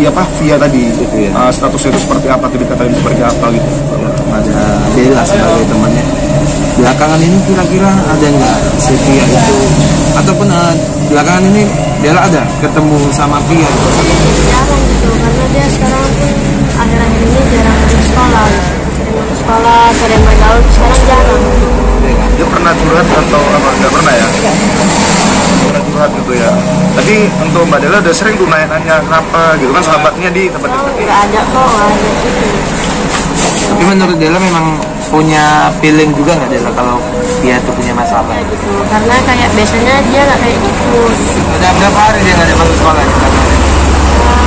via tadi gitu ya. Statusnya itu seperti apa, kedekatan seperti apa gitu. Ada Dela sebagai temannya. Belakangan ini kira-kira ada nggak si Pia itu, ataupun belakangan ini Dela ada ketemu sama Pia gitu? Jarang gitu, karena dia sekarang pun akhir-akhir ini jarang ke sekolah gitu. Sering ke sekolah, sering bergaul, sekarang jarang gitu. Dia pernah curhat atau apa? Nggak pernah ya? Pernah curhat gitu ya. Tapi untuk Mbak Dela udah sering tuh nanya-nanya kenapa gitu kan, sahabatnya di tempat Oh, itu. nggak ada kok, nggak ada gitu. Tapi menurut Dela memang punya feeling juga nggak Dela kalau dia tuh punya masalah? Ya gitu, karena kayak biasanya dia nggak kayak gitu. Udah berapa hari dia nggak ada masuk sekolah?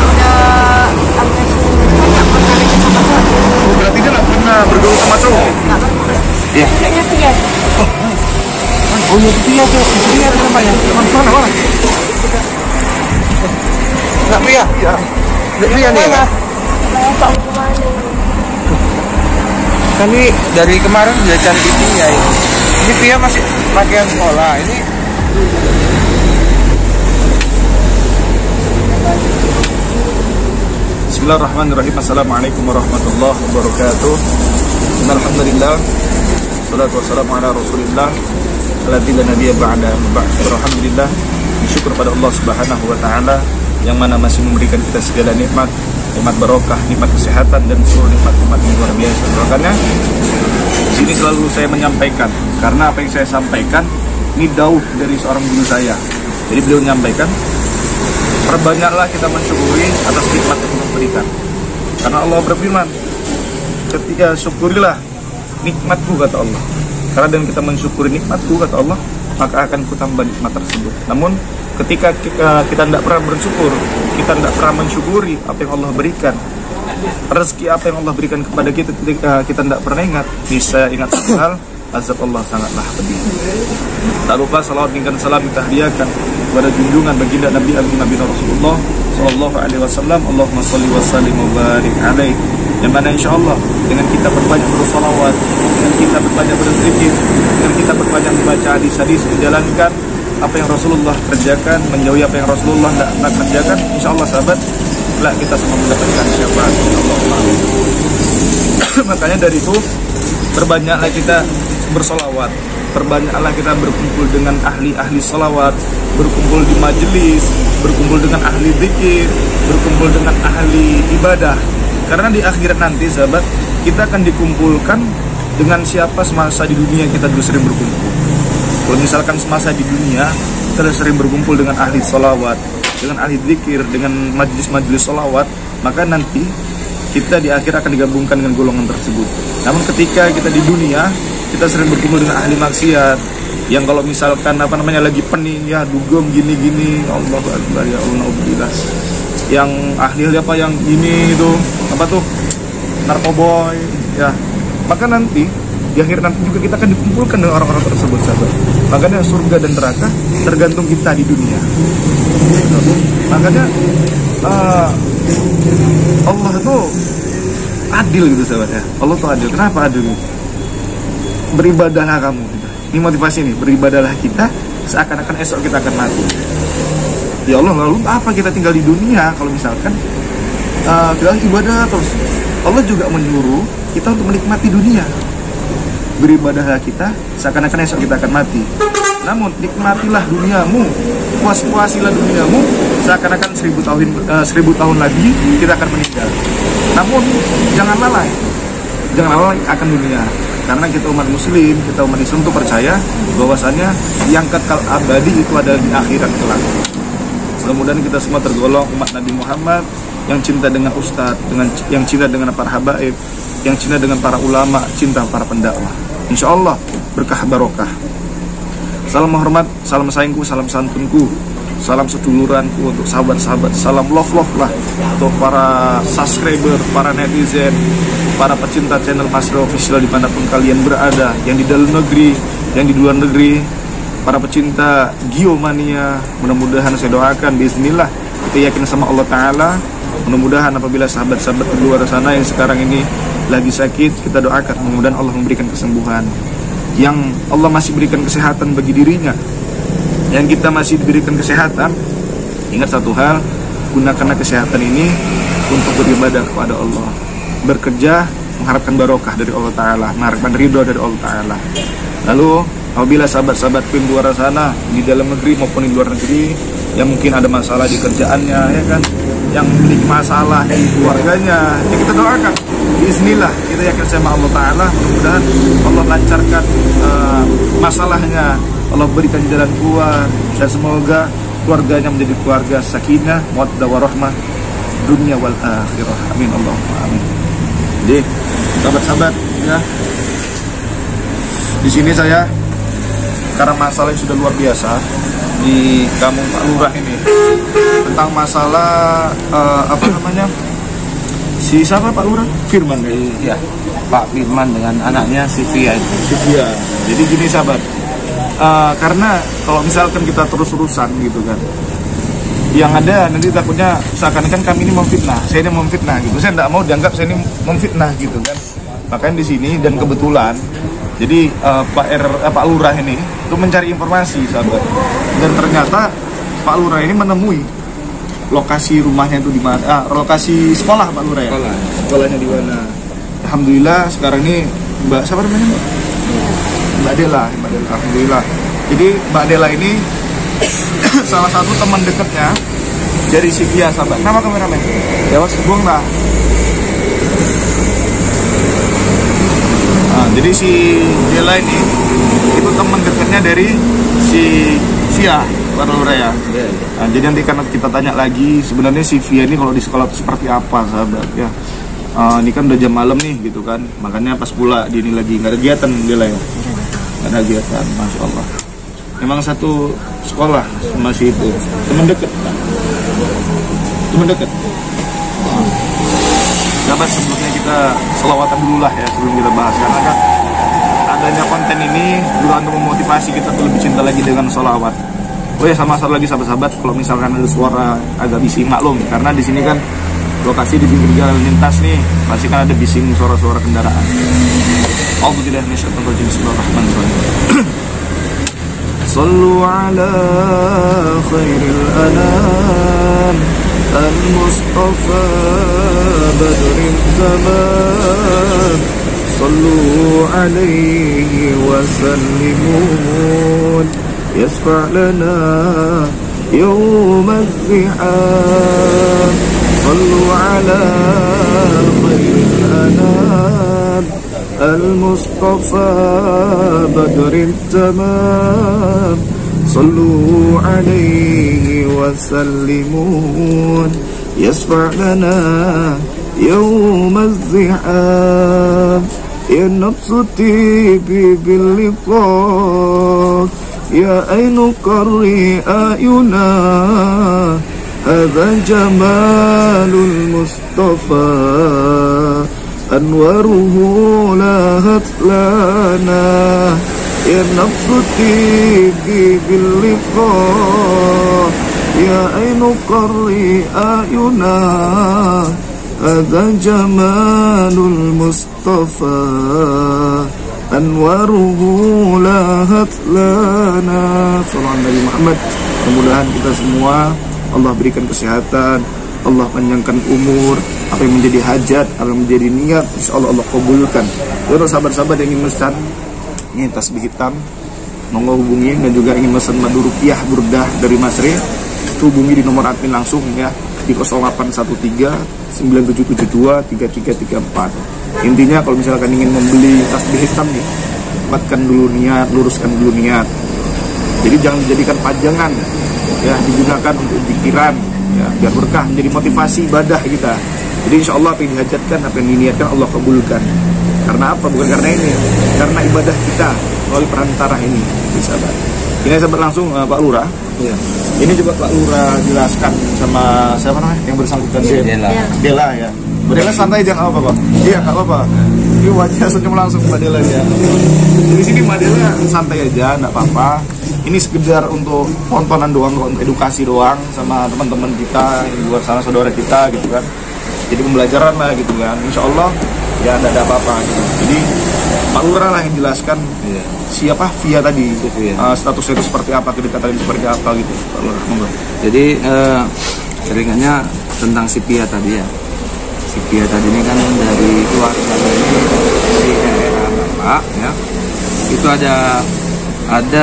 Udah sampai seminggu nggak pernah lagi sama cowok. Oh, berarti dia nggak pernah bergaul sama cowok? Nggak pernah. Iya. Kayaknya Pia. Oh iya Pia tuh, Pia kenapa ya? Mana? Nggak Pia? Iya. Nggak Pia nih ya? Mau tahu kemana? Kami dari kemarin udah cari Pia ini. Ini Pia masih pakaian sekolah. Ini Bismillahirrahmanirrahim. Assalamualaikum warahmatullahi wabarakatuh. Alhamdulillah, salatu wassalamu ala rasulillah alladzi la nabiyya ba'da. Alhamdulillah, bersyukur pada Allah Subhanahu wa taala yang mana masih memberikan kita segala nikmat, nikmat barokah, nikmat kesehatan dan seluruh nikmat-nikmat yang luar biasa. Makanya di sini selalu saya menyampaikan, karena apa yang saya sampaikan ini dauh dari seorang guru saya. Jadi beliau menyampaikan, perbanyaklah kita mensyukuri atas nikmat yang Allah berikan. Karena Allah berfirman, ketika syukurilah nikmatku kata Allah. Karena dengan kita mensyukuri nikmatku kata Allah, maka akan kutambah nikmat tersebut. Namun ketika kita tidak pernah bersyukur, kita tidak pernah mensyukuri apa yang Allah berikan, rezeki apa yang Allah berikan kepada kita, ketika kita tidak pernah ingat, bisa ingat satu hal, azab Allah sangatlah pedih. Tak lupa salawat dan salam kita hadiahkan kepada junjungan baginda Nabi Nabi Rasulullah Sallallahu Alaihi Wasallam. Allahumma salli wa sallim wa barik alaihi. Yang mana insya Allah dengan kita berbanyak bersolawat, dengan kita berbanyak berzikir, dengan kita berbanyak membaca hadis-hadis, menjalankan apa yang Rasulullah kerjakan, menjauhi apa yang Rasulullah tidak kerjakan, insya Allah sahabat, kelak kita semua mendapatkan syafaat. Makanya dari itu perbanyaklah kita bersolawat, perbanyaklah kita berkumpul dengan ahli-ahli solawat, berkumpul di majelis, berkumpul dengan ahli zikir, berkumpul dengan ahli ibadah. Karena di akhirat nanti sahabat, kita akan dikumpulkan dengan siapa semasa di dunia kita dulu sering berkumpul. Kalau misalkan semasa di dunia kita sering berkumpul dengan ahli solawat, dengan ahli zikir, dengan majelis-majelis solawat, maka nanti kita di akhir akan digabungkan dengan golongan tersebut. Namun ketika kita di dunia, kita sering berkumpul dengan ahli maksiat, yang kalau misalkan lagi pening ya dugem gini-gini, Allahu Akbar ya Allah, naudzubillah. Yang ahli apa yang ini itu narkoboy ya. Maka nanti di akhir nanti juga kita akan dikumpulkan dengan orang-orang tersebut sahabat. Makanya surga dan neraka tergantung kita di dunia. Makanya Allah itu adil gitu sahabat ya. Allah tuh adil. Kenapa adil? Beribadahlah kamu gitu. Ini motivasi nih, beribadahlah kita seakan-akan esok kita akan mati. Ya Allah, lalu apa kita tinggal di dunia kalau misalkan kita ibadah terus? Allah juga menyuruh kita untuk menikmati dunia. Beribadahlah kita seakan-akan esok kita akan mati. Namun nikmatilah duniamu, puas-puasilah duniamu seakan-akan 1000 tahun lagi kita akan meninggal. Namun jangan lalai akan dunia. Karena kita umat muslim, kita umat Islam itu percaya bahwasannya yang kekal abadi itu ada di akhirat kelak. Mudah-mudahan kita semua tergolong umat Nabi Muhammad yang cinta dengan ustadz, yang cinta dengan para habaib, yang cinta dengan para ulama, cinta para pendakwah. Insya Allah berkah barokah. Salam hormat, salam sayangku, salam santunku, salam seduluranku untuk sahabat-sahabat, salam love lah untuk para subscriber, para netizen, para pecinta channel Masro Official dimanapun kalian berada, yang di dalam negeri, yang di luar negeri, para pecinta Geomania. Mudah-mudahan saya doakan bismillah, kita yakin sama Allah Ta'ala. Mudah-mudahan apabila sahabat-sahabat di luar sana yang sekarang ini lagi sakit, kita doakan mudah-mudahan Allah memberikan kesembuhan. Yang Allah masih berikan kesehatan bagi dirinya, yang kita masih diberikan kesehatan, ingat satu hal, gunakanlah kesehatan ini untuk beribadah kepada Allah, bekerja mengharapkan barokah dari Allah Ta'ala, mengharapkan ridho dari Allah Ta'ala. Lalu apabila sahabat-sahabat di luar sana, di dalam negeri maupun di luar negeri, yang mungkin ada masalah di kerjaannya, ya kan, yang memiliki masalah di keluarganya, ya kita doakan. Bismillah, kita yakin sama Allah Ta'ala, mudah-mudahan Allah lancarkan masalahnya, Allah berikan jalan keluar, dan semoga keluarganya menjadi keluarga sakinah, mawaddah warahmah, dunia wal akhirah. Amin Allahumma amin. Jadi sahabat-sahabat ya, di sini saya karena masalah yang sudah luar biasa di kampung Pak Lurah ini tentang masalah apa namanya, si siapa Pak Lurah? Firman ya, Pak Firman dengan anaknya Sivia itu. Sivia. Jadi gini sahabat, karena kalau misalkan kita terus-terusan gitu kan, yang ada nanti takutnya seakan-akan kami ini memfitnah, saya ini memfitnah gitu. Saya tidak mau dianggap saya ini memfitnah gitu kan. Makanya di sini dan kebetulan jadi Pak Lurah ini itu mencari informasi sahabat, dan ternyata Pak Lurah ini menemui lokasi rumahnya itu di mana, lokasi sekolah Pak Lurah ya. Sekolahnya di mana. Alhamdulillah sekarang ini Mbak siapa namanya Mbak? Mbak Dela. Alhamdulillah. Jadi Mbak Dela ini salah satu teman dekatnya dari Sivia sahabat. Nama kameramen? Ya was, buang lah. Nah, jadi si Dela ini itu teman dekatnya dari si Via Pak Lurah ya. Nah, jadi nanti karena kita tanya lagi sebenarnya si Via ini kalau di sekolah itu seperti apa sahabat ya. Ini kan udah jam malam nih gitu kan, makanya pas pula di ini lagi nggak ada kegiatan Dela ya. Nggak ada kegiatan, masya Allah. Memang satu sekolah masih itu teman dekat kan? Teman dekat. Sahabat, sebelumnya kita selawatan dulu lah ya sebelum kita bahas, karena kan adanya konten ini juga untuk memotivasi kita untuk lebih cinta lagi dengan sholawat. Oh ya, sama satu lagi sahabat-sahabat, kalau misalkan ada suara agak bising maklum, karena di sini kan lokasi di pinggir jalan lintas nih, pasti kan ada bising suara-suara kendaraan. A'udzubillahi minasyaitonir rajim. Bismillahirrahmanirrahim. Sallu ala khairil anam al-Mustafa badrin zaman. Sallu alaihi wa sallimun yasfa' lana yawm az-ziham. Sallu ala khairil anam al-Mustafa badrin tamam. Sallu alaihi wa sallimun yasfa' lana yawm az-ziham. Ya nafsu tibi bil liqa, ya ainu qarri ayuna. Hadha jamalul Mustafa anwaruhu lahat lana. Ya nafsu tibi bil liqa, ya ainu qarri ayuna. Hadha jamalul Mustafa anwaruhu lahat lana. Sallallahu Nabi Muhammad. Mudah-mudahan kita semua Allah berikan kesehatan, Allah panjangkan umur, apa yang menjadi hajat, apa yang menjadi niat, insya Allah Allah kabulkan. Untuk sahabat-sahabat yang ingin pesan ini tasbih hitam, monggo hubungi, dan juga ingin pesan madu ruqyah burdah dari Mas Re, hubungi di nomor admin langsung ya di 0813 9772 3334. Intinya kalau misalkan ingin membeli tasbih hitam nih, kuatkan dulu niat, luruskan dulu niat. Jadi jangan dijadikan pajangan ya, digunakan untuk pikiran ya, biar berkah, menjadi motivasi ibadah kita. Jadi insya Allah apa yang dihajatkan, apa yang diniatkan Allah kabulkan. Karena apa? Bukan karena ini, karena ibadah kita melalui perantara ini, sahabat. Ini sahabat langsung Pak Lurah ya. Ini coba Pak Lurah jelaskan sama siapa namanya yang bersangkutan, Dela ya. Dela santai aja, nggak apa-apa. Iya, nggak apa-apa. Ini wajah senyum langsung Mbak Dela ya. Di sini Mbak Dela santai aja, nggak apa-apa. Ini sekedar untuk tontonan doang, untuk edukasi doang sama teman-teman kita yang di luar sana, saudara kita gitu kan. Jadi pembelajaran lah gitu kan. Insya Allah ya tidak ada apa-apa gitu. Jadi Pak Lurah lah yang jelaskan siapa Via tadi, statusnya itu seperti apa, kedekatan seperti apa gitu Pak Lurah. Jadi Teringatnya tentang si Pia tadi ya. Si Pia tadi ini kan dari keluarga ini dari daerah Bapak ya. Itu ada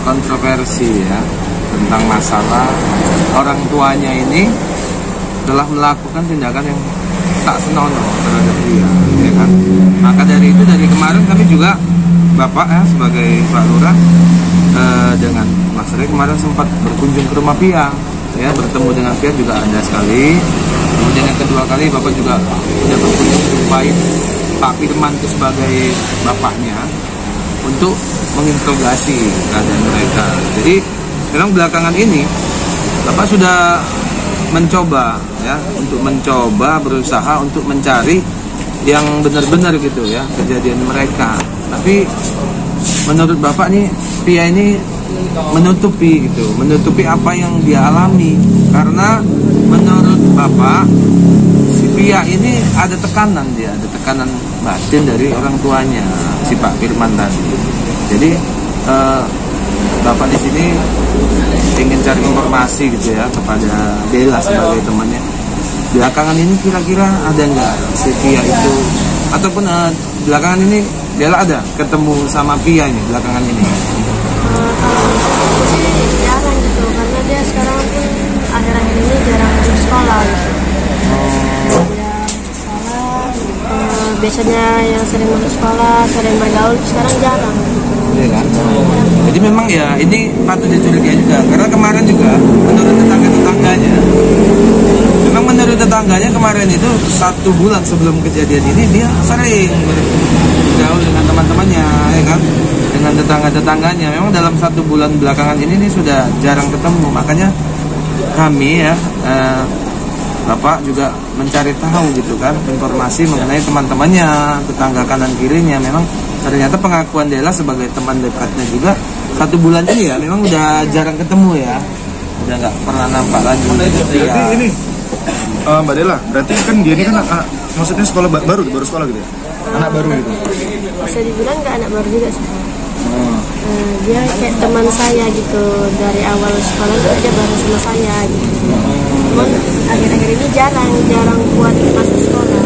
kontroversi ya tentang masalah orang tuanya ini telah melakukan tindakan yang tak senonoh terhadap dia, ya kan? Maka dari itu dari kemarin kami juga Bapak ya sebagai Pak Lurah dengan Mas Ray kemarin sempat berkunjung ke rumah Pia, ya bertemu dengan Pia juga ada sekali. Kemudian yang kedua kali Bapak juga sudah berkunjung jumpain Pak Firman itu sebagai bapaknya untuk menginterogasi keadaan mereka. Jadi memang belakangan ini Bapak sudah mencoba ya untuk berusaha untuk mencari yang benar-benar gitu ya kejadian mereka. Tapi menurut Bapak nih Pia ini menutupi apa yang dia alami, karena menurut Bapak si Pia ini ada tekanan batin dari orang tuanya si Pak Firman tadi. Jadi Bapak di sini ingin cari informasi gitu ya kepada Bella sebagai temannya. Belakangan ini kira-kira ada nggak si Pia itu, ataupun belakangan ini Bella ada ketemu sama Pia ini belakangan ini? Jarang gitu, karena dia sekarang pun akhir-akhir ini jarang masuk sekolah gitu. Biasanya yang sering masuk sekolah, sering bergaul, sekarang jarang gitu. Iya kan? Jadi memang ya ini patut dicurigai juga, karena kemarin juga menurut tetangganya kemarin itu 1 bulan sebelum kejadian ini dia sering bergaul dengan teman-temannya, ya kan? Dengan tetangga-tetangganya. Memang dalam 1 bulan belakangan ini sudah jarang ketemu, makanya kami ya Bapak juga mencari tahu gitu kan informasi mengenai teman-temannya, tetangga kanan kirinya. Memang ternyata pengakuan Della sebagai teman dekatnya juga 1 bulan ini ya memang udah jarang ketemu ya, udah nggak pernah nampak lagi. Berarti ini Mbak Della, berarti kan dia ini kan maksudnya sekolah baru sekolah gitu ya, anak baru gitu. Bisa dibilang nggak anak baru juga sih. Dia kayak teman saya gitu, dari awal sekolah juga dia bareng sama saya gitu. Cuman akhir-akhir ini jarang buat masuk sekolah.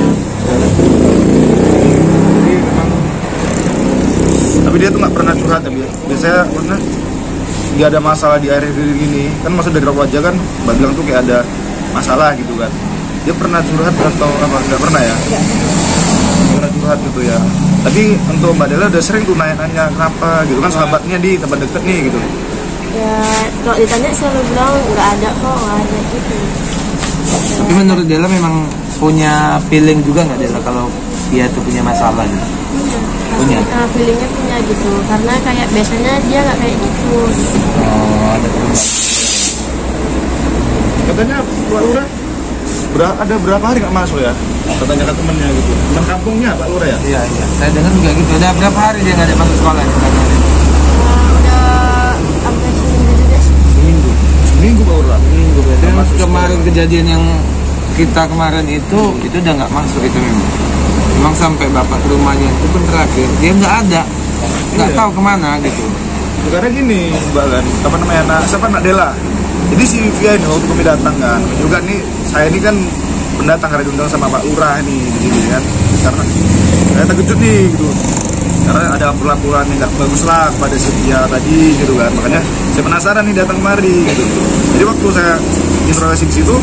Tapi dia tuh nggak pernah curhat ya, biasanya pernah dia ada masalah di akhir-akhir ini kan, maksud dari wajah kan Mbak bilang tuh kayak ada masalah gitu kan. Dia pernah curhat atau apa? Nggak pernah ya? Nggak pernah curhat gitu ya. Tapi untuk Mbak Della udah sering tuh nanya kenapa gitu kan, sahabatnya di tempat deket nih gitu. Ya kalau ditanya selalu bilang nggak ada gitu. Tapi menurut Della memang punya feeling juga nggak Della kalau dia tuh punya masalah gitu? Punya. Feelingnya punya gitu, karena kayak biasanya dia nggak kayak gitu. Katanya Pak Lurah ada berapa hari nggak masuk ya? Katanya ke temennya gitu. Teman kampungnya Pak Lurah ya? Iya. Saya dengar juga gitu. Udah berapa hari dia nggak ada masuk sekolah? Udah sampai seminggu juga sih. Seminggu Pak Lurah. Seminggu berarti. Kemarin kejadian yang kita kemarin itu udah nggak masuk itu memang sampai Bapak ke rumahnya itu pun terakhir dia nggak ada, nggak tahu kemana gitu. Sekarang gini Mbak kan, apa namanya anak Della. Jadi si Via ini waktu kami datang kan, juga nih saya ini kan pendatang karena diundang sama Pak Lurah nih di sini kan, karena saya terkejut nih gitu, karena ada perlakuan yang nggak bagus lah pada si Via tadi gitu kan, makanya saya penasaran nih datang kemari gitu. Jadi waktu saya interogasi di situ,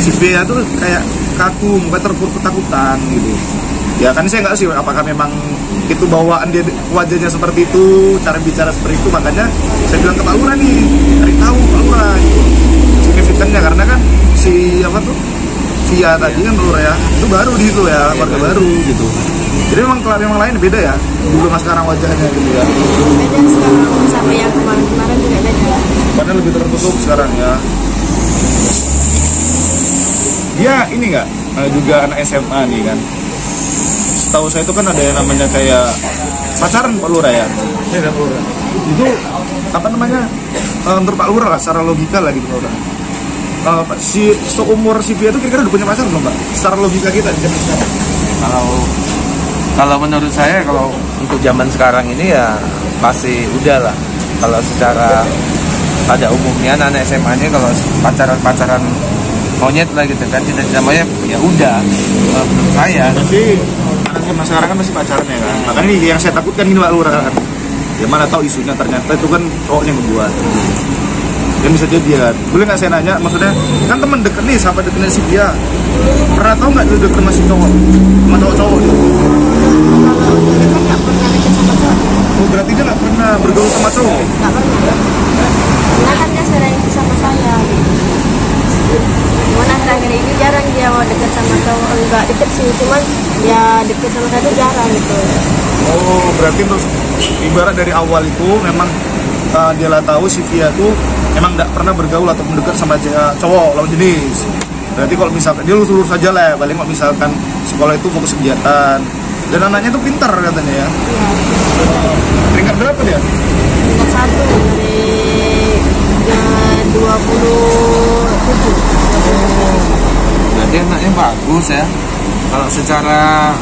si Via tuh kayak kaku, muka terpuruk ketakutan gitu. Ya kan saya nggak sih apakah memang itu bawaan dia, wajahnya seperti itu, cara bicara seperti itu, makanya saya bilang ke Pak Lurah nih, cari tahu Pak Lurah gitu. Signifikannya karena kan si apa tuh Via tadi kan Pak Lurah ya, itu baru di situ ya, warga baru gitu. Jadi memang lain beda ya, dulu sama sekarang wajahnya gitu ya. Beda sekarang sama yang kemarin juga beda. Padahal lebih tertutup sekarang ya. Dia ini nggak juga anak SMA nih kan. Setahu saya itu kan ada yang namanya kayak pacaran Pak Lurah ya. Iya kan Pak Lurah. Itu apa namanya? Menurut Pak Lurah lah, secara logika lah gitu Pak Lurah. Si seumur si Via itu kira-kira udah punya pacar belum Pak? Secara logika kita di zaman sekarang. Kalau menurut saya kalau untuk zaman sekarang ini ya pasti udah lah. Kalau secara pada umumnya anak SMA-nya kalau pacaran monyet lah gitu kan, tidak namanya ya udah, menurut saya. Tapi anak zaman sekarang kan masih pacaran ya kan. Makanya yang saya takutkan ini Pak Lurah kan. Ya mana tahu isunya ternyata itu kan cowoknya yang membuat. Dan bisa jadi ya. Boleh nggak saya nanya, maksudnya kan teman deket nih, sahabat deketnya si dia. Pernah tahu nggak dia deket sama si cowok? Sama cowok-cowok dia? Kalau dia kan nggak pernah deket sama cowok. Oh, berarti dia nggak pernah bergaul sama cowok? Nggak pernah. Karena kan dia sering sama saya. Cuman akhir-akhir ini jarang dia mau deket sama cowok. Enggak deket sih, cuman ya deket sama saya tuh jarang gitu. Oh, berarti untuk ibarat dari awal itu memang dia lah tahu si Via tuh emang nggak pernah bergaul atau mendekat sama cowok lawan jenis. Berarti kalau misalkan dia lurus-lurus aja lah, paling kalau misalkan sekolah itu fokus kegiatan. Dan anaknya tuh pintar katanya ya. Iya. Peringkat berapa dia? Tingkat 1 dari 27. Berarti anaknya bagus ya. Kalau secara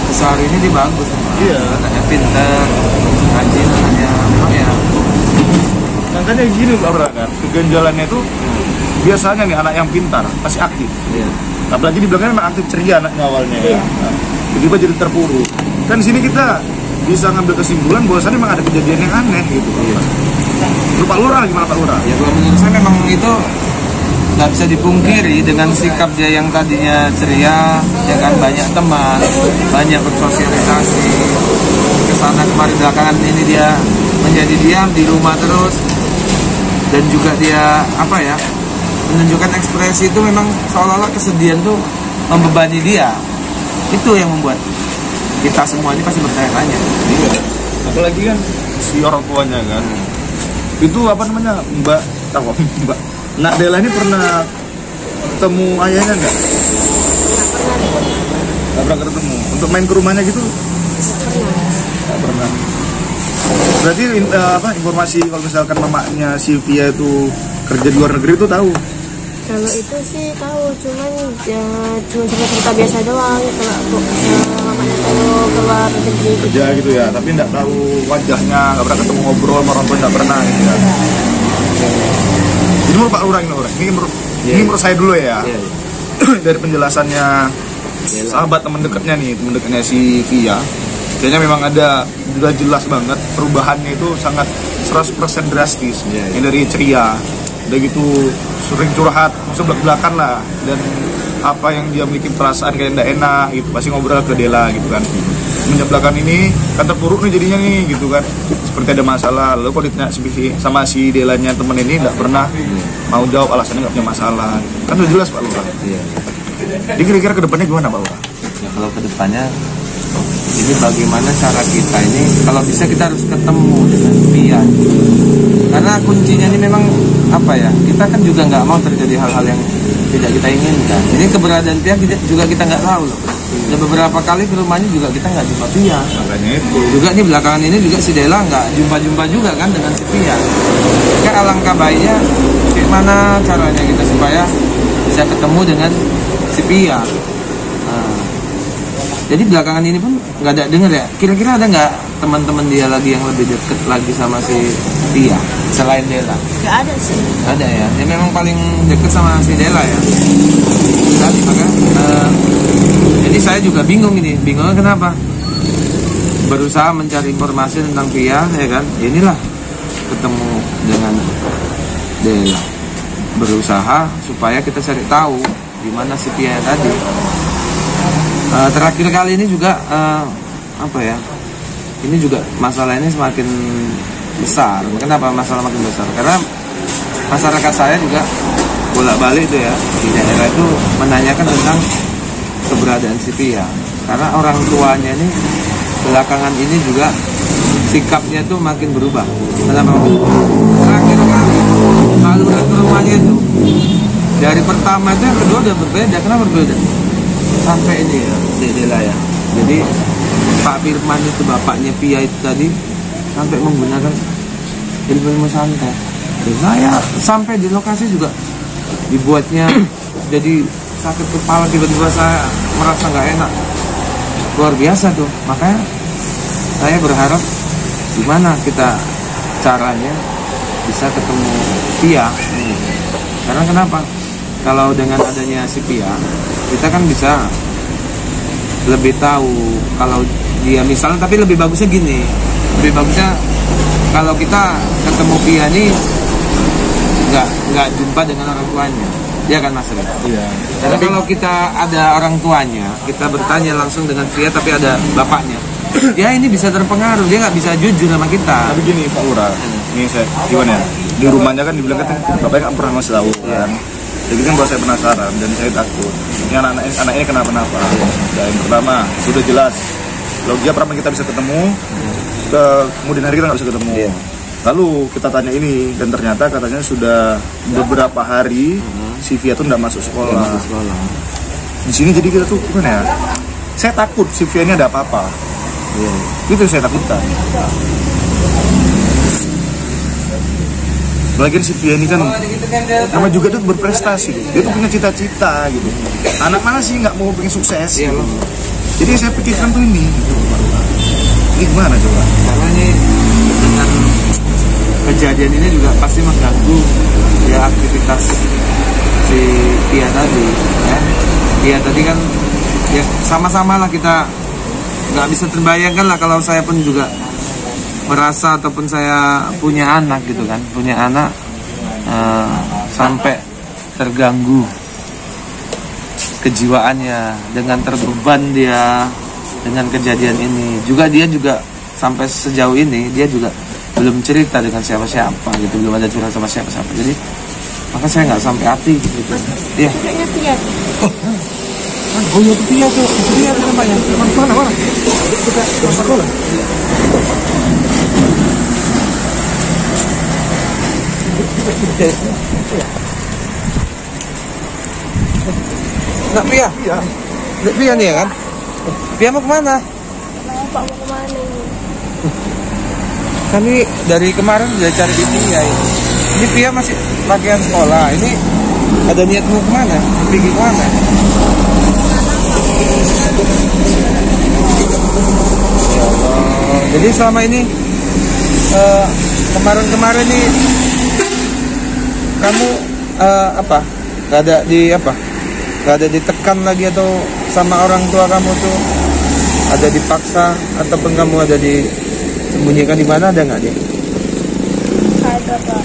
besar ini dia bagus. Iya. Anaknya pintar, rajin, anaknya apa ya? Makanya gini Pak Bra, kan keganjalannya itu biasanya nih anak yang pintar pasti aktif. Iya. Apalagi di belakangnya memang aktif ceria anaknya awalnya ya. Iya. Nah, tiba-tiba jadi terpuruk. Kan di sini kita bisa ngambil kesimpulan bahwasannya memang ada kejadian yang aneh gitu. Iya. Menurut Pak Lurah gimana Pak Lurah? Ya kalau menurut saya memang itu nggak bisa dipungkiri dengan sikap dia yang tadinya ceria, ya kan, banyak teman, banyak bersosialisasi, kesana kemari. Belakangan ini dia menjadi diam di rumah terus, dan juga dia apa ya, menunjukkan ekspresi itu memang seolah-olah kesedihan tuh membebani dia. Itu yang membuat kita semua ini pasti bertanya-tanya. Iya. Apalagi kan si orang tuanya kan. Itu apa namanya Mbak Nak Dela ini pernah ketemu ayahnya nggak? Nggak pernah ketemu. Untuk main ke rumahnya gitu? Nggak pernah. Berarti informasi kalau misalkan mamanya Sylvia itu kerja di luar negeri itu tahu? Kalau itu sih tahu, cuman ya cuma cerita biasa doang. Kalau mamanya tahu keluar negeri Kerja gitu ya, tapi nggak tahu wajahnya, nggak pernah ketemu ngobrol sama orang tua, nggak pernah gitu ya. Ini menurut Pak Lurah ini menurut saya dulu ya. Dari penjelasannya sahabat teman dekatnya nih, teman dekatnya si Via, kayaknya memang ada udah jelas banget perubahannya itu sangat 100% drastis. Yang dari ceria, udah gitu sering curhat, maksudnya belak-belakan lah, dan apa yang dia miliki perasaan kayak tidak enak gitu, pasti ngobrol ke Dela gitu kan. Semenjak belakang ini kan terpuruk nih jadinya nih gitu kan, seperti ada masalah. Lalu kalau ditanya sama si Delanya temen ini nggak pernah mau jawab alasannya, nggak punya masalah, kan udah jelas Pak Lurah. Iya. Jadi kira-kira kedepannya gimana Pak Lurah? Ya, kalau kedepannya ini bagaimana cara kita ini, kalau bisa kita harus ketemu dengan Pia, karena kuncinya ini memang apa ya, kita kan juga nggak mau terjadi hal-hal yang tidak kita inginkan. Ini keberadaan Pia juga kita nggak tahu loh. Dan beberapa kali ke rumahnya juga kita nggak jumpa Pia. Makanya itu Juga nih belakangan ini juga si Dela nggak jumpa-jumpa juga kan dengan si Pia. Kan alangkah baiknya gimana caranya kita supaya bisa ketemu dengan si Pia. Nah, jadi belakangan ini pun nggak ada dengar ya. Kira-kira ada nggak teman-teman dia lagi yang lebih deket lagi sama si Pia selain Dela? nggak ada sih. Ada ya. Dia memang paling deket sama si Dela ya. Dan maka jadi saya juga bingung ini. Bingungnya kenapa? Berusaha mencari informasi tentang Pia, ya kan? Inilah ketemu dengan Dela. Berusaha supaya kita cari tahu di mana si Pia yang tadi. Terakhir kali ini juga apa ya? Ini juga masalah ini semakin besar. Kenapa masalah makin besar? Karena masyarakat saya juga bolak-balik itu ya di daerah itu menanyakan tentang keberadaan si Pia. Karena orang tuanya ini belakangan ini juga sikapnya tuh makin berubah. Kenapa? Terakhir kali kalau ke rumahnya itu dari pertama itu yang kedua udah berbeda. Kenapa berbeda? Sampai ini ya, Dela ya. Jadi Pak Firman itu bapaknya Pia itu tadi sampai menggunakan ilmu santet. Dan saya sampai di lokasi juga dibuatnya jadi sakit kepala, tiba-tiba saya merasa nggak enak, luar biasa tuh. Makanya saya berharap gimana kita caranya bisa ketemu Pia. Karena kenapa? Kalau dengan adanya si Pia, kita kan bisa lebih tahu kalau dia misalnya, tapi lebih bagusnya gini, lebih bagusnya kalau kita ketemu Pia nih nggak jumpa dengan orang tuanya, dia kan Mas Ren? Iya. Karena kalau kita ada orang tuanya, kita bertanya langsung dengan Pia tapi ada bapaknya, ya ini bisa terpengaruh, dia nggak bisa jujur sama kita. Tapi gini Pak Lurah, ini saya gimana ya? Di rumahnya kan dibilang kan bapaknya nggak pernah ngasih tahu kan. Jadi kan buat saya penasaran dan saya takut. Ini anak ini kenapa-napa. Ya, yang pertama sudah jelas logia pertama kita bisa ketemu, kemudian hari kita nggak bisa ketemu. Lalu kita tanya ini dan ternyata katanya sudah beberapa hari si Via tuh nggak masuk sekolah. Di sini jadi kita tuh gimana ya? Saya takut si Via ini ada apa-apa. Itu yang saya takutkan. Apalagi si Via ini kan nama juga tuh berprestasi, dia tuh punya cita-cita gitu. Anak mana sih nggak mau pengen sukses gitu. Jadi saya pikirkan tuh ini gitu. Ini gimana coba? Karena ini dengan kejadian ini juga pasti mengganggu ya aktivitas si Pia tadi ya. Pia tadi kan ya sama-sama lah, kita nggak bisa terbayangkan lah kalau saya pun juga merasa ataupun saya punya anak gitu kan, punya anak sampai terganggu kejiwaannya dengan terbeban dia dengan kejadian ini. Juga dia juga sampai sejauh ini dia juga belum cerita dengan siapa-siapa gitu, belum ada curhat sama siapa-siapa. Jadi maka saya nggak sampai hati gitu. Iya. Oh iya, Pia tuh, Pia namanya. Mana? Kita sekolah. Nggak Pia? Iya. Pia nih ya kan? Pia mau kemana? Bapak mau kemana ini? Kami dari kemarin udah cari di Pia ini. Ini Pia masih bagian sekolah. Ini ada niat mau kemana? Pergi kemana? Ya Allah. Jadi selama ini kemarin nih kamu apa? Gak ada di apa? Gak ada ditekan lagi atau sama orang tua kamu tuh? Ada dipaksa ataupun kamu ada disembunyikan di mana, ada nggak dia? Ada Pak.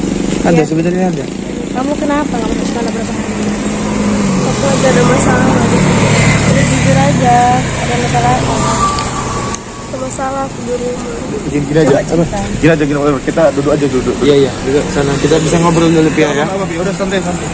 Ada ya. Sebenarnya ada. Kamu kenapa nggak masuk sekolah berapa hari? Aku aja ada masalah lagi. Jadi jujur aja, ada masalah apa? Ada masalah aku di rumah. Gini aja, kita duduk aja duduk. Iya, duduk sana. Kita bisa ngobrol dulu Pia ya. Udah santai. Oke.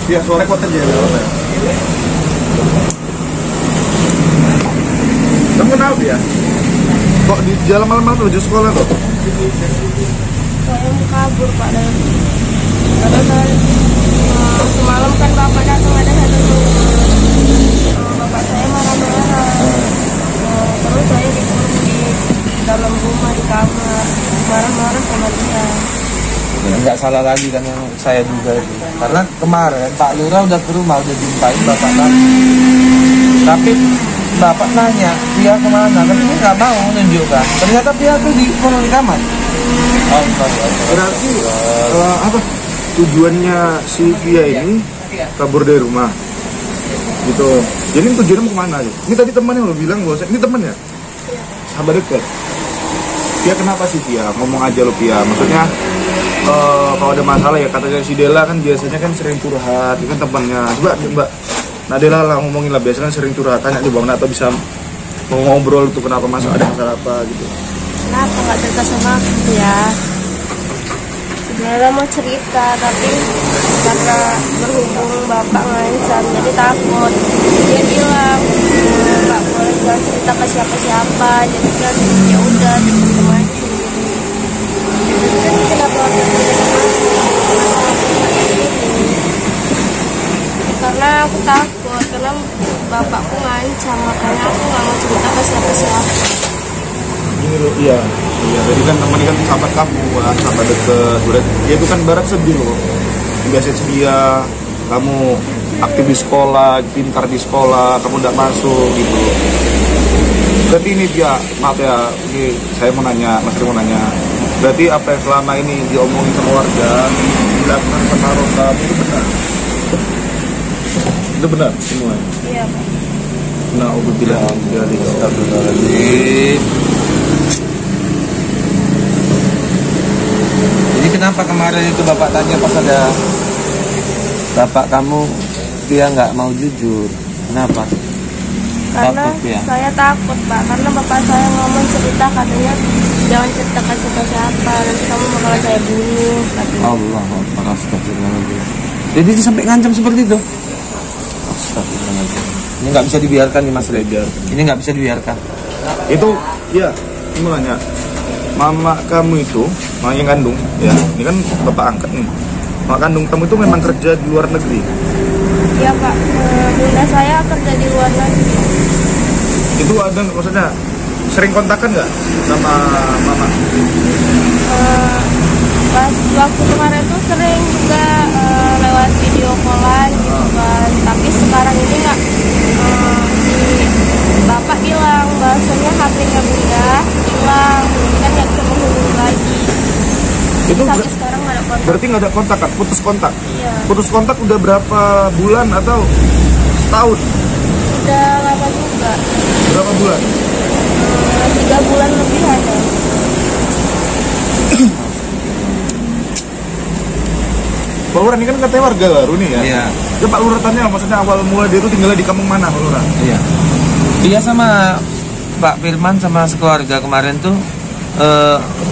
Iya, suara kuat aja ya. Kamu kenapa ya? Kok di jalan malam-malam menuju sekolah kok? Saya mau kabur Pak dari. Karena saya semalam kan bapak datang ada satu bapak saya marah-marah. Terus saya dikurung di dalam rumah di kamar marah-marah sama dia. Nggak salah lagi kan yang saya duga itu. Karena kemarin Pak Lurah udah ke rumah, udah jumpain bapak tadi. Tapi bapak nanya Pia kemana, kan dia nggak mau menunjukkan. Ternyata Pia tuh di kamar. Berarti apa tujuannya si Via ini kabur dari rumah gitu. Jadi tujuannya mau kemana aja? Ini tadi temannya lo bilang bahwa ini temannya sahabat dekat. Via kenapa sih Via? Ngomong aja lo Via. Maksudnya kalau ada masalah ya katanya si Dela kan biasanya kan sering curhat, kan temannya. Coba Mbak Nadela lah ngomongin lah, biasanya kan sering curhat, tanya di bawah atau bisa mau ngobrol tuh kenapa ada masalah apa gitu. Kenapa nggak cerita sama aku ya? Sebenarnya mau cerita tapi karena berhubung bapak ngancam jadi takut. Dia bilang nggak boleh jangan cerita ke siapa-siapa. Jadi kan ya udah jadi maju. Jadi kenapa aku karena aku takut, karena bapakku ngancam, makanya aku nggak mau cerita ke siapa-siapa. Ini loh, iya. Iya, jadi kan teman kan sahabat kamu, sahabat deket. Udah, dia itu kan barat sedih loh. Biasa dia, kamu aktif di sekolah, pintar di sekolah, kamu udah masuk gitu. Berarti ini dia, maaf ya, ini saya mau nanya, Mas Ri mau nanya. Berarti apa yang selama ini diomongin sama warga, dilakukan pengaruh kamu itu benar? Itu benar semua? Iya, Pak. Nah, ubillah dari Astagfirullahaladzim. Jadi kenapa kemarin itu bapak tanya pas ada bapak kamu dia nggak mau jujur? Kenapa? Karena Takut ya? saya takut, Pak. Karena bapak saya ngomong cerita katanya jangan ceritakan siapa-siapa, nanti kamu bakalan saya bunuh katanya. Allah Akbar, astagfirullahaladzim. Jadi dia sampai ngancam seperti itu? Astagfirullahaladzim. Ini nggak bisa dibiarkan nih Mas Ray. Ini nggak bisa dibiarkan. itu, ya, ini mau nanya. Mama kamu itu, mama yang kandung, ya, ini kan bapak angkat nih. Mama kandung kamu itu memang kerja di luar negeri. Iya, Pak. Bunda saya kerja di luar negeri. Itu ada, maksudnya sering kontakan nggak sama mama? Pas waktu kemarin tuh sering juga lewat video callan gitu kan. Tapi sekarang ini nggak. Si bapak bilang bahasanya HP-nya Bunda hilang, kan nggak bisa menghubungi lagi. Itu Sampai sekarang nggak ada kontak. berarti nggak ada kontak kan? Putus kontak? Iya. Putus kontak udah berapa bulan atau setahun? Udah lama juga. Berapa bulan? 3 bulan lebih ada. Pak Lurah ini kan katanya warga baru nih ya? Iya. Ya Pak Lurah tanya, maksudnya awal mula dia itu tinggalnya di kampung mana Pak Lurah? Iya. Dia sama Pak Firman sama sekeluarga kemarin tuh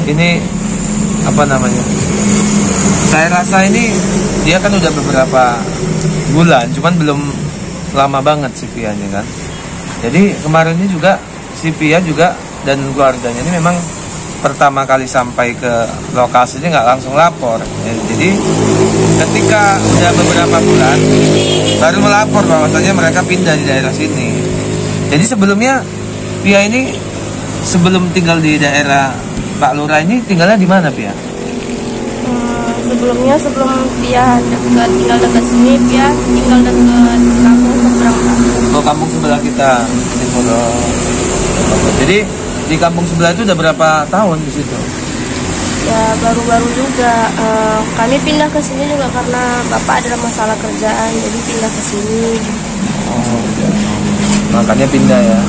ini apa namanya? Saya rasa ini dia kan udah beberapa bulan, cuman belum lama banget si Pianya kan. Jadi kemarin ini juga si Pia juga dan keluarganya ini memang pertama kali sampai ke lokasinya nggak langsung lapor. Ya, jadi ketika udah beberapa bulan baru melapor bahwasanya mereka pindah di daerah sini. Jadi sebelumnya Pia ini sebelum tinggal di daerah Pak Lurah ini tinggalnya di mana Pia? Sebelum dia tinggal dekat sini, dia tinggal dekat kampung seberang. Oh, kampung sebelah kita di Solo. Jadi di kampung sebelah itu udah berapa tahun di situ? Ya baru-baru juga. Kami pindah ke sini juga karena bapak ada masalah kerjaan, jadi pindah ke sini. Oh, makanya pindah ya.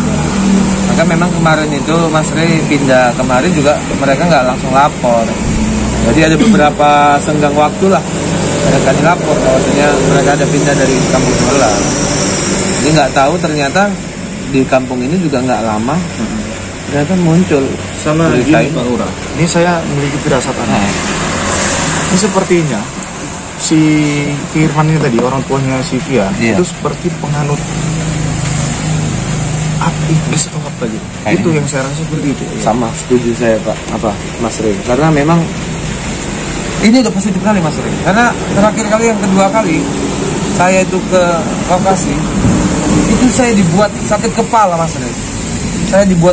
Maka memang kemarin itu Mas Ray pindah kemarin juga mereka nggak langsung lapor. Jadi ada beberapa senggang waktu lah mereka dilapor bahwasanya mereka ada pindah dari kampung sebelah. Jadi nggak tahu ternyata di kampung ini juga nggak lama ternyata muncul Sama berita gini ini. Pak Lurah, ini saya memiliki firasat aneh. Ini sepertinya si Firman ini tadi, orang tuanya si Pia, Iya. itu seperti penganut iblis atau apa gitu. Kayaknya. Itu yang saya rasa seperti itu. Sama setuju saya Pak Mas Ray, karena memang ini udah positif kali Mas Ray, karena terakhir kali yang kedua kali saya itu ke lokasi itu saya dibuat sakit kepala Mas Ray, saya dibuat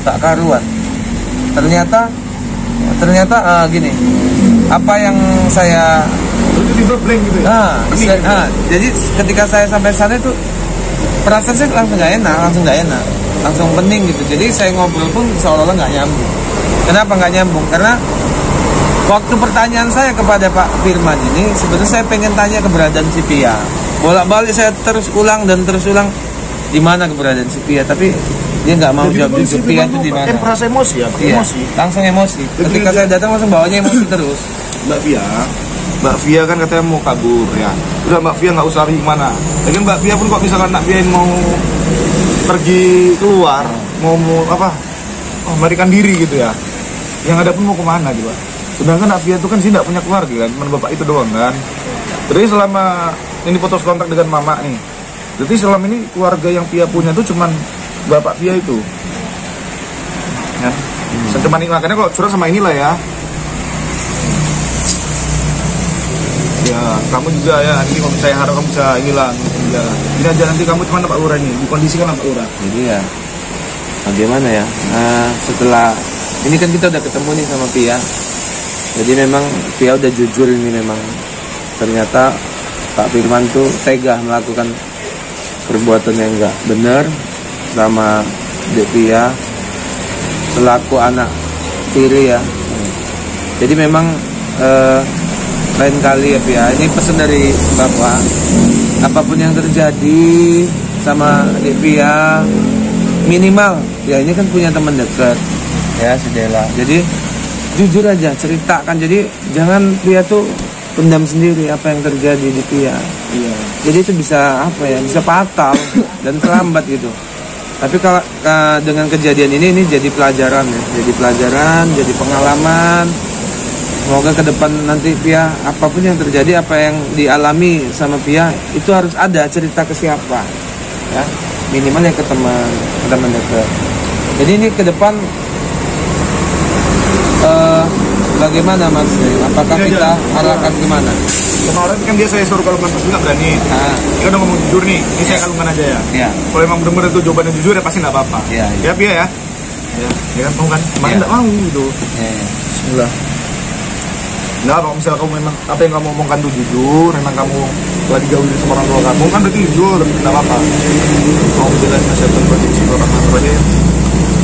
tak karuan. Ternyata gini, apa yang saya Itu tiba blank gitu ya? jadi ketika saya sampai sana itu perasaan saya langsung nggak enak, langsung pening gitu. Jadi saya ngobrol pun seolah-olah nggak nyambung. Kenapa nggak nyambung? Karena waktu pertanyaan saya kepada Pak Firman ini sebenarnya saya pengen tanya keberadaan si Pia. Bolak-balik saya terus ulang di mana keberadaan si Pia, tapi dia nggak mau jawab si Pia itu di mana. Kan merasa emosi ya, Iya, emosi. langsung emosi. Ketika saya datang langsung bawanya emosi terus. Mbak Via kan katanya mau kabur ya. Udah Mbak Via nggak usah pergi kemana. Lagi Mbak Via pun kok misalkan Mbak Via mau pergi keluar, mau melarikan diri gitu ya. Yang ada pun mau kemana gitu. Sedangkan Mbak Via itu kan sih nggak punya keluarga kan, cuma bapak itu doang kan. Jadi selama ini putus kontak dengan mama nih. Jadi selama ini keluarga yang Via punya tuh cuman bapak Via itu. Ya. Cuman makanya kalau curhat sama inilah ya. Ya, kamu juga ya, nanti kalau saya harap kamu bisa inilah ya. Ini aja nanti kamu cuma Pak Lurah ini, dikondisikan Pak Lurah. Jadi ya bagaimana ya, setelah ini kan kita udah ketemu nih sama Pia, jadi memang Pia udah jujur ini, memang ternyata Pak Firman tuh tega melakukan perbuatan yang enggak benar sama Dek Pia selaku anak tiri ya. Jadi memang lain kali ya Pia, ini pesan dari Bapak, apapun yang terjadi sama Dek Pia, minimal ya ini kan punya teman dekat ya, si Dela. Jadi jujur aja, ceritakan. Jadi jangan Pia tuh pendam sendiri apa yang terjadi di Pia. Iya. Jadi itu bisa apa ya, bisa fatal dan terlambat gitu. Tapi kalau dengan kejadian ini jadi pelajaran ya, jadi pengalaman. Semoga ke depan nanti Pia, apapun yang terjadi, apa yang dialami sama Pia, itu harus ada cerita ke siapa ya, minimal ya ke teman dekat. Jadi ini ke depan bagaimana Mas? Apakah kita arahkan kemana? Kemarin kan dia saya suruh kalungan terus nggak berani. Dia udah ngomong jujur nih, ini saya kalungan aja ya. Iya. Kalau emang bener-bener itu jawabannya jujur ya pasti nggak apa-apa. Iya. Ya Pia ya. Ya kan, kan? Kemarin nggak mau gitu. Bismillah. Nah, kalau misalnya kamu memang apa yang kamu omongkan itu jujur, memang kamu lagi gaulin sama orang tua kamu kan berarti jujur, nggak apa-apa. Alhamdulillah, Bismillahirrahmanirrahim.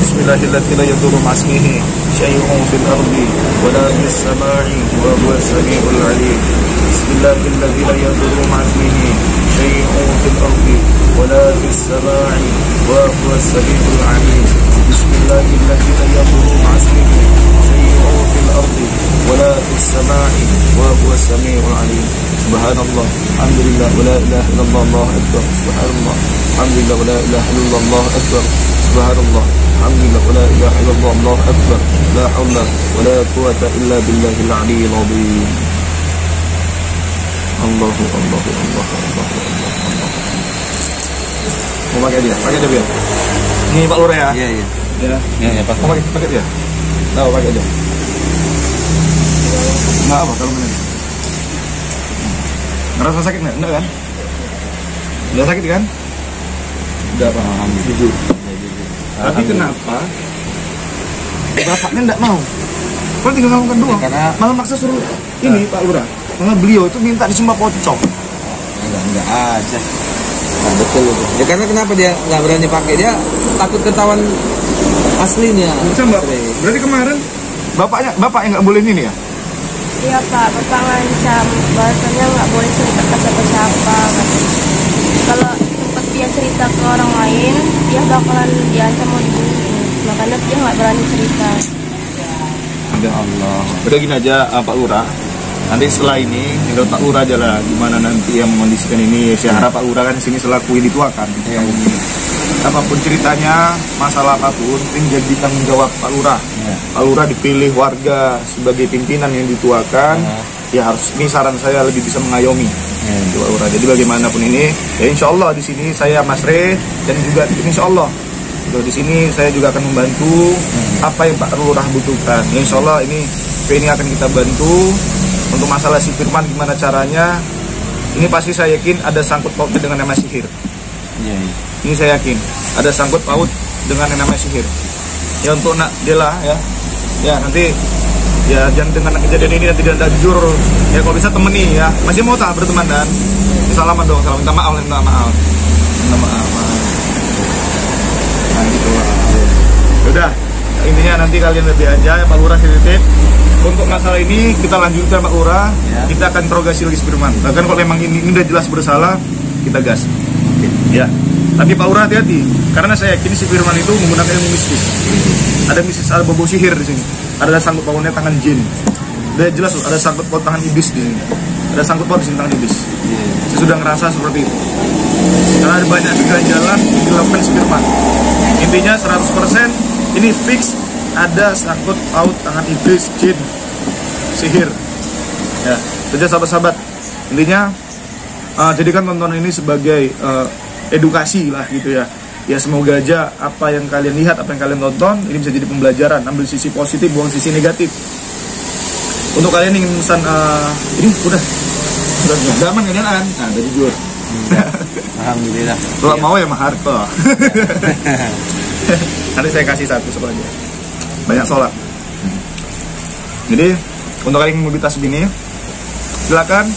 Bismillahirrahmanirrahim. La yadurru ma'asmihi syai'un fil ardi wa la fis samai wa huwas samiul 'alim. Bismillahirrahmanirrahim. La yadurru ma'asmihi syai'un fil ardi wa la fis samai wa huwas samiul 'alim. Bismillahirrahmanirrahim. La yadurru ma'asmihi syai'un fil ardi wa la fis samai wa huwas samiul 'alim. Subhanallah, alhamdulillah, wa la ilaha illallah, Allahu akbar. Subhanallah, alhamdulillah, wa la ilaha illallah, Allahu akbar. Subhanallah, alhamdulillah, wa la ilaha illallah, Allahu akbar. La haula wa la quwwata illa billahil 'aliyyil 'azim. Allahu Allah. Mau pakai dia biar. Ini Pak Lurah ya? Iya. Ya, Pak. Mau pakai dia? Tahu pakai dia. Nggak apa kalau begini. Ngerasa sakit nggak? Enggak kan? Nggak sakit kan? Udah Pak. Jujur. Tapi kenapa bapaknya nggak mau? Kalau tinggal ngomongkan doang. Karena malah maksa suruh ini Pak Lurah. Malah beliau itu minta disumpah pocong. enggak aja. Nah, betul itu. Ya karena kenapa dia nggak berani pakai, dia takut ketahuan aslinya. Bisa Mbak? Berarti kemarin bapak yang nggak boleh ini ya? Iya Pak, Bapak ngancam bahasanya nggak boleh cerita ke siapa-siapa. Kalau sempat dia cerita ke orang lain, dia bakalan diancam mau dibunuh. Makanya dia nggak berani cerita. Ya Allah. Udah gini aja Pak Lurah. Nanti setelah ini tinggal Pak Lurah aja lah gimana nanti yang mengondisikan ini. Saya harap Pak Lurah kan di sini selaku yang dituakan. Ya. Apapun ceritanya, masalah apapun, ini jadi tanggung jawab Pak Lurah. Ya. Pak Lurah dipilih warga sebagai pimpinan yang dituakan. Ya harus, ini saran saya lebih bisa mengayomi. Pak Lurah. Jadi bagaimanapun ini, ya insya Allah di sini saya Mas Re dan juga insya Allah di sini saya juga akan membantu apa yang Pak Lurah butuhkan. Ya, insya Allah ini akan kita bantu. Untuk masalah si Firman gimana caranya, ini pasti saya yakin ada sangkut pautnya dengan nama sihir. Ini saya yakin ada sangkut paut dengan yang namanya sihir. Ya untuk nak Dela ya nanti ya jangan dengan kejadian ini nanti dia jujur ya, kalau bisa temeni ya, masih mau tak berteman dan salaman dong, salam, minta maaf. Nah gitu lah. Udah intinya nanti kalian lebih aja ya Pak Lurah sedikit. Untuk masalah ini kita lanjutkan Pak Lurah, kita akan interogasi lagi Firman. Bahkan kalau memang ini udah jelas bersalah, kita gas. Ya. Tapi Pak Lurah hati-hati, karena saya yakin si Firman itu menggunakan ilmu mistis. Ada bobo sihir di sini. Ada sangkut pautnya tangan jin. Udah jelas loh, ada sangkut paut tangan iblis di sini. Ada sangkut paut di sini tangan iblis. Saya sudah ngerasa seperti itu. Karena ada banyak jalan yang dilakukan si Firman. Intinya 100% ini fix ada sangkut paut tangan iblis, jin, sihir. Ya, jadi sahabat-sahabat, intinya jadikan tontonan ini sebagai edukasi lah gitu ya. Ya semoga aja apa yang kalian lihat, apa yang kalian tonton ini bisa jadi pembelajaran, ambil sisi positif, buang sisi negatif. Untuk kalian yang pesan ini udah zaman kan? Nah, dari jujur. Alhamdulillah. Kalau mau ya mahar toh. Nanti saya kasih satu aja. Banyak sholat. Jadi untuk kalian yang mobilitas begini, silakan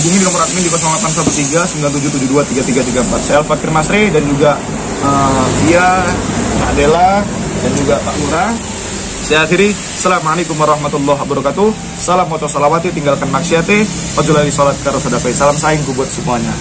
hubungi di nomor admin di 0813 9772 3334. Saya Al-Fakir Masri dan juga dia, Adela dan juga Pak Lurah. Saya akhiri. Assalamualaikum warahmatullahi wabarakatuh. Salam moto salawati, tinggalkan maksiate. Wajulali sholat karo sadaqai. Salam saing buat semuanya.